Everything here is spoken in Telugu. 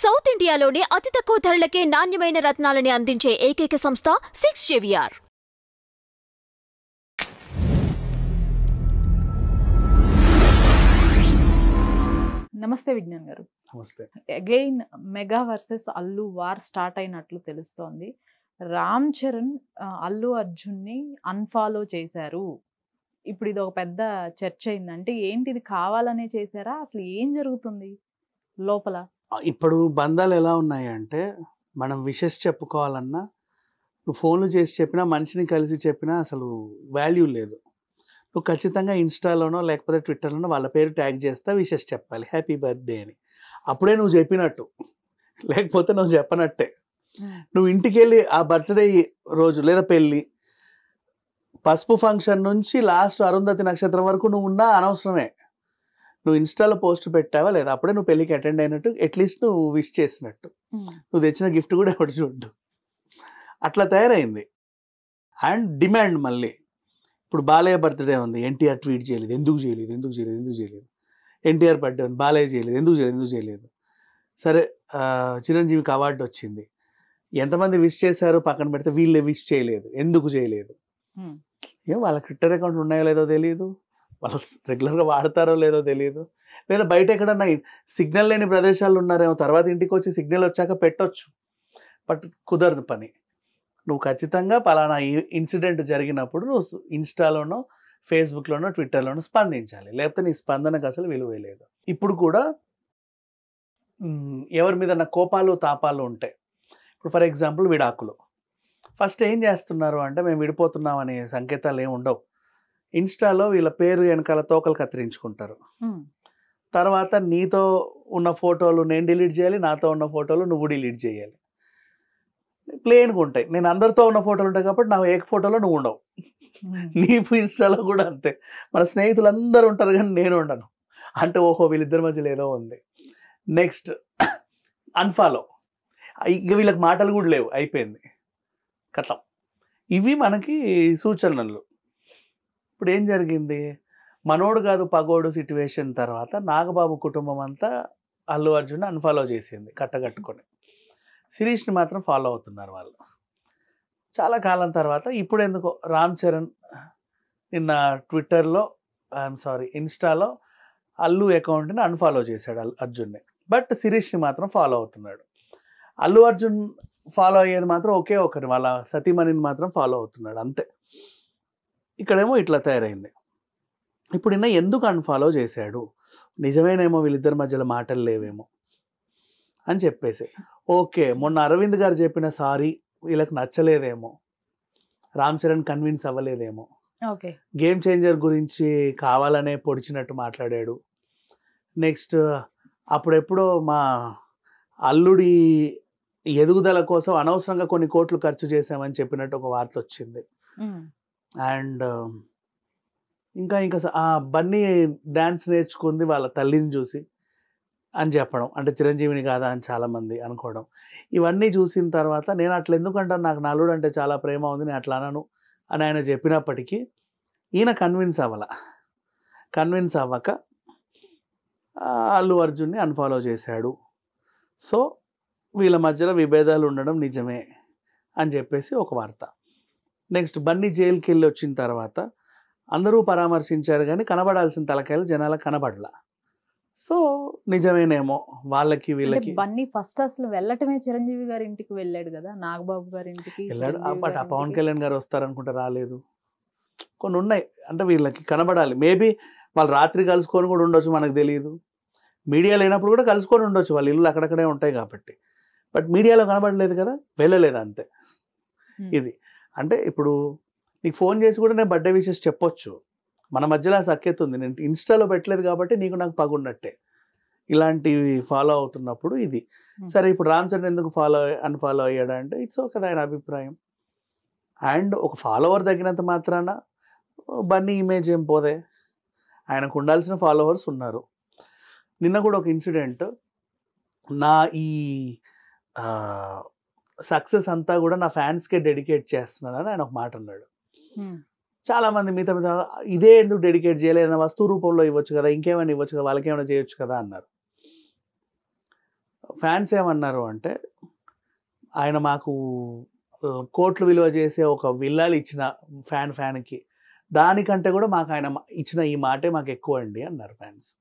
సౌత్ ఇండియాలోనే అతి తక్కువ ధరలకే నాణ్యమైన రత్నాలని అందించే ఏకైక సంస్థ 6 JVR. నమస్తే విజ్ఞాన్ గారు. నమస్తే. Again mega versus Allu war start అయినట్లు తెలుస్తోంది. రామ్ చరణ్ అల్లు అర్జున్ని అన్ఫాలో చేశారు. ఇప్పుడు ఇది ఒక పెద్ద చర్చ అయింది. అంటే ఏంటి, ఇది కావాలనే చేశారా? అసలు ఏం జరుగుతుంది లోపల? ఇప్పుడు బంధాలు ఎలా ఉన్నాయంటే, మనం విషెస్ చెప్పుకోవాలన్నా నువ్వు ఫోన్లు చేసి చెప్పినా, మనిషిని కలిసి చెప్పినా అసలు వాల్యూ లేదు. నువ్వు ఖచ్చితంగా ఇన్స్టాలోనో లేకపోతే ట్విట్టర్లోనో వాళ్ళ పేరు ట్యాగ్ చేస్తా విషెస్ చెప్పాలి, హ్యాపీ బర్త్డే అని. అప్పుడే నువ్వు చెప్పినట్టు, లేకపోతే నువ్వు చెప్పనట్టే. నువ్వు ఇంటికి వెళ్ళి ఆ బర్త్డే రోజు లేదా పెళ్ళి, పసుపు ఫంక్షన్ నుంచి లాస్ట్ అరుంధతి నక్షత్రం వరకు నువ్వు ఉన్నా అనవసరమే. నువ్వు ఇన్స్టాలో పోస్ట్ పెట్టావా లేదా, అప్పుడే నువ్వు పెళ్ళికి అటెండ్ అయినట్టు, అట్లీస్ట్ నువ్వు విష్ చేసినట్టు. నువ్వు తెచ్చిన గిఫ్ట్ కూడా ఎవరు చూడ్డు. అట్లా తయారైంది. అండ్ డిమాండ్ మళ్ళీ. ఇప్పుడు బాలయ్య బర్త్డే ఉంది, ఎన్టీఆర్ ట్వీట్ చేయలేదు, ఎందుకు చేయలేదు, ఎందుకు చేయలేదు, ఎందుకు చేయలేదు. ఎన్టీఆర్ బర్త్డే ఉంది, బాలయ్య చేయలేదు, ఎందుకు చేయలేదు, ఎందుకు చేయలేదు. సరే, చిరంజీవికి అవార్డు వచ్చింది, ఎంతమంది విష్ చేశారో పక్కన పెడితే వీళ్ళే విష్ చేయలేదు, ఎందుకు చేయలేదు. ఏం వాళ్ళ ట్విట్టర్ అకౌంట్లు ఉన్నాయో లేదో తెలియదు, వాళ్ళు రెగ్యులర్గా వాడతారో లేదో తెలియదు, లేదా బయట ఎక్కడన్నా సిగ్నల్ లేని ప్రదేశాలు ఉన్నారేమో, తర్వాత ఇంటికి వచ్చి సిగ్నల్ వచ్చాక పెట్టొచ్చు. బట్ కుదరదు పని. నువ్వు ఖచ్చితంగా పలానా ఇన్సిడెంట్ జరిగినప్పుడు నువ్వు ఇన్స్టాలోనో ఫేస్బుక్లోనో ట్విట్టర్లోనో స్పందించాలి, లేకపోతే నీ స్పందనకు అసలు విలువే లేదు. ఇప్పుడు కూడా ఎవరి మీద నా కోపాలు తాపాలు ఉంటాయి. ఇప్పుడు ఫర్ ఎగ్జాంపుల్ విడాకులు. ఫస్ట్ ఏం చేస్తున్నారు అంటే, మేము విడిపోతున్నాం అనే సంకేతాలు ఏమి ఉండవు. ఇన్స్టాలో వీళ్ళ పేరు వెనకాల తోకలు కత్తిరించుకుంటారు. తర్వాత నీతో ఉన్న ఫోటోలు నేను డిలీట్ చేయాలి, నాతో ఉన్న ఫోటోలు నువ్వు డిలీట్ చేయాలి. ప్లేన్గా ఉంటాయి. నేను అందరితో ఉన్న ఫోటోలు ఉంటాయి కాబట్టి నా ఏక ఫోటోలో నువ్వు ఉండవు. నీ ఇన్స్టాలో కూడా అంతే. మన స్నేహితులు అందరూ ఉంటారు కానీ నేను ఉండను. అంటే ఓహో వీళ్ళిద్దరి మధ్యలో ఏదో ఉంది. Next unfollow. ఇక వీళ్ళకి మాటలు కూడా లేవు, అయిపోయింది కథం. ఇవి మనకి సూచనలు. ఇప్పుడు ఏం జరిగింది, మనోడు కాదు పగోడు సిట్యువేషన్ తర్వాత నాగబాబు కుటుంబం అంతా అల్లు అర్జున్ అన్ఫాలో చేసింది కట్టగట్టుకొని. శిరీష్ని మాత్రం ఫాలో అవుతున్నారు వాళ్ళు చాలా కాలం తర్వాత. ఇప్పుడు ఎందుకో రామ్ చరణ్ నిన్న ట్విట్టర్లో ఇన్స్టాలో అల్లు అకౌంట్ని అన్ఫాలో చేశాడు అర్జున్ని. బట్ శిరీష్ని మాత్రం ఫాలో అవుతున్నాడు. అల్లు అర్జున్ ఫాలో అయ్యేది మాత్రం ఒకే ఒకరి, వాళ్ళ సతీమణిని మాత్రం ఫాలో అవుతున్నాడు అంతే. ఇక్కడేమో ఇట్లా తయారైంది. ఇప్పుడు నిన్న ఎందుకు అన్ఫాలో చేశాడు, నిజమేనేమో వీళ్ళిద్దరి మధ్యలో మాటలు లేవేమో అని చెప్పేసి. ఓకే, మొన్న అరవింద్ గారు చెప్పిన సారీ వీళ్ళకి నచ్చలేదేమో, రామ్ చరణ్ కన్విన్స్ అవ్వలేదేమో. ఓకే, గేమ్ చేంజర్ గురించి కావాలనే పొడిచినట్టు మాట్లాడాడు. నెక్స్ట్ అప్పుడెప్పుడో మా అల్లుడి ఎదుగుదల కోసం అనవసరంగా కొన్ని కోట్లు ఖర్చు చేశామని చెప్పినట్టు ఒక వార్త వచ్చింది. అండ్ ఇంకా బన్నీ డ్యాన్స్ నేర్చుకుంది వాళ్ళ తల్లిని చూసి అని చెప్పడం, అంటే చిరంజీవిని కాదా అని చాలామంది అనుకోవడం. ఇవన్నీ చూసిన తర్వాత నేను అట్లా ఎందుకంటాను, నాకు నలుడు అంటే చాలా ప్రేమ ఉంది, నేను అట్లా అనను అని ఆయన చెప్పినప్పటికీ ఈయన కన్విన్స్ అవ్వక అల్లు అర్జున్ని అన్ఫాలో చేశాడు. సో వీళ్ళ మధ్యలో విభేదాలు ఉండడం నిజమే అని చెప్పేసి ఒక వార్త. నెక్స్ట్ బన్నీ జైలుకి వెళ్ళి వచ్చిన తర్వాత అందరూ పరామర్శించారు కానీ కనబడాల్సిన తలకాయలు జనాలకు కనబడలా. సో నిజమేనేమో వాళ్ళకి వీళ్ళకి. బన్నీ ఫస్ట్ అసలు వెళ్ళటమే చిరంజీవి గారి ఇంటికి వెళ్ళాడు కదా, నాగబాబు గారి ఇంటికి వెళ్ళాడు. బట్ ఆ పవన్ కళ్యాణ్ గారు వస్తారనుకుంటే రాలేదు. కొన్ని ఉన్నాయి, అంటే వీళ్ళకి కనబడాలి. మేబీ వాళ్ళు రాత్రి కలుసుకొని కూడా ఉండొచ్చు, మనకు తెలియదు. మీడియా లేనప్పుడు కూడా కలుసుకొని ఉండొచ్చు, వాళ్ళ ఇల్లు అక్కడక్కడే ఉంటాయి కాబట్టి. బట్ మీడియాలో కనబడలేదు కదా, వెళ్ళలేదు అంతే. ఇది అంటే ఇప్పుడు నీకు ఫోన్ చేసి కూడా నేను బర్త్డే విషెస్ చెప్పొచ్చు, మన మధ్యలో ఆ సఖ్యత ఉంది, నేను ఇన్స్టాలో పెట్టలేదు కాబట్టి నీకు నాకు పగున్నట్టే. ఇలాంటివి ఫాలో అవుతున్నప్పుడు ఇది సరే. ఇప్పుడు రామ్ చరణ్ ఎందుకు అన్ఫాలో అయ్యాడంటే ఇట్స్ ఓకే, ఆయన అభిప్రాయం. అండ్ ఒక ఫాలోవర్ తగ్గినంత మాత్రాన బన్నీ ఇమేజ్ ఏం పోదే, ఆయనకు ఉండాల్సిన ఫాలోవర్స్ ఉన్నారు. నిన్న కూడా ఒక ఇన్సిడెంట్, నా ఈ సక్సెస్ అంతా కూడా నా ఫ్యాన్స్కే డెడికేట్ చేస్తున్నానని ఆయన ఒక మాట అన్నాడు. చాలామంది మిగతా ఇదే ఎందుకు డెడికేట్ చేయలేదు, వస్తువు రూపంలో ఇవ్వచ్చు కదా, ఇంకేమైనా ఇవ్వచ్చు కదా, వాళ్ళకేమైనా చేయొచ్చు కదా అన్నారు. ఫ్యాన్స్ ఏమన్నారు అంటే ఆయన మాకు కోట్లు విలువ చేసే ఒక విల్లాలు ఇచ్చిన ఫ్యాన్కి దానికంటే కూడా మాకు ఆయన ఇచ్చిన ఈ మాటే మాకు ఎక్కువ అండి అన్నారు ఫ్యాన్స్.